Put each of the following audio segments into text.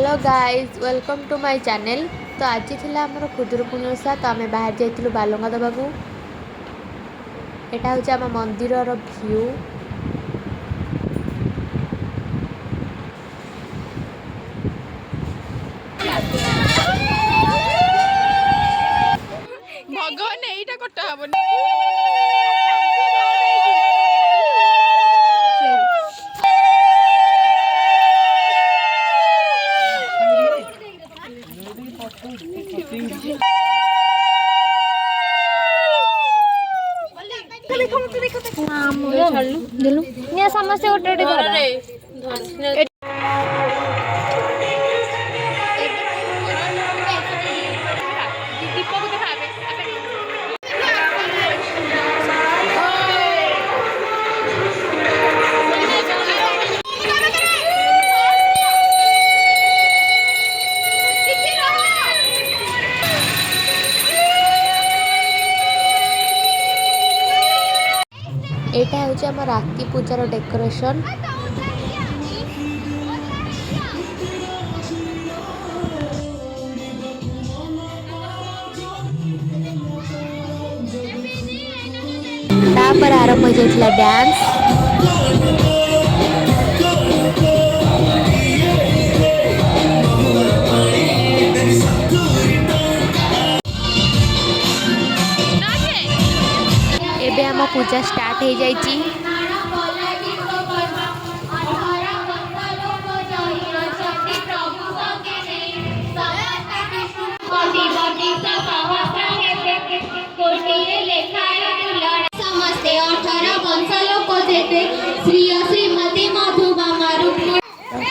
Hello guys welcome to my channel. तो आज थिला हमर खुदुरकुनी ओषा तो आम बाहर जाइलु बालुंगा दबाकू। एटा हूँ आम मंदिर व्यू। भगवान एटा कटा हबनी समस्या गोटे गोटे एटा हूँ आम राति पूजार डेकोरेशन। तापर आरंभ हो जाइए डांस। एबे आम पूजा स्टार्ट हो जाइए।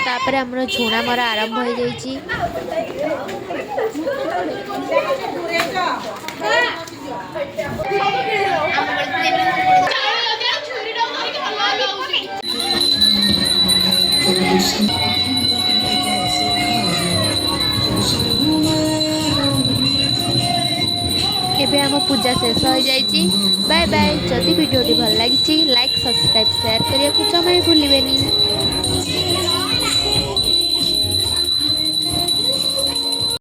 तापर हमर झुणा मरा आरंभ हो जाइए। एबे हम पूजा शेष हो जाइए। Bye bye. जदि वीडियो भल लगी लाइक सब्सक्राइब शेयर करने को जमा भूलिए।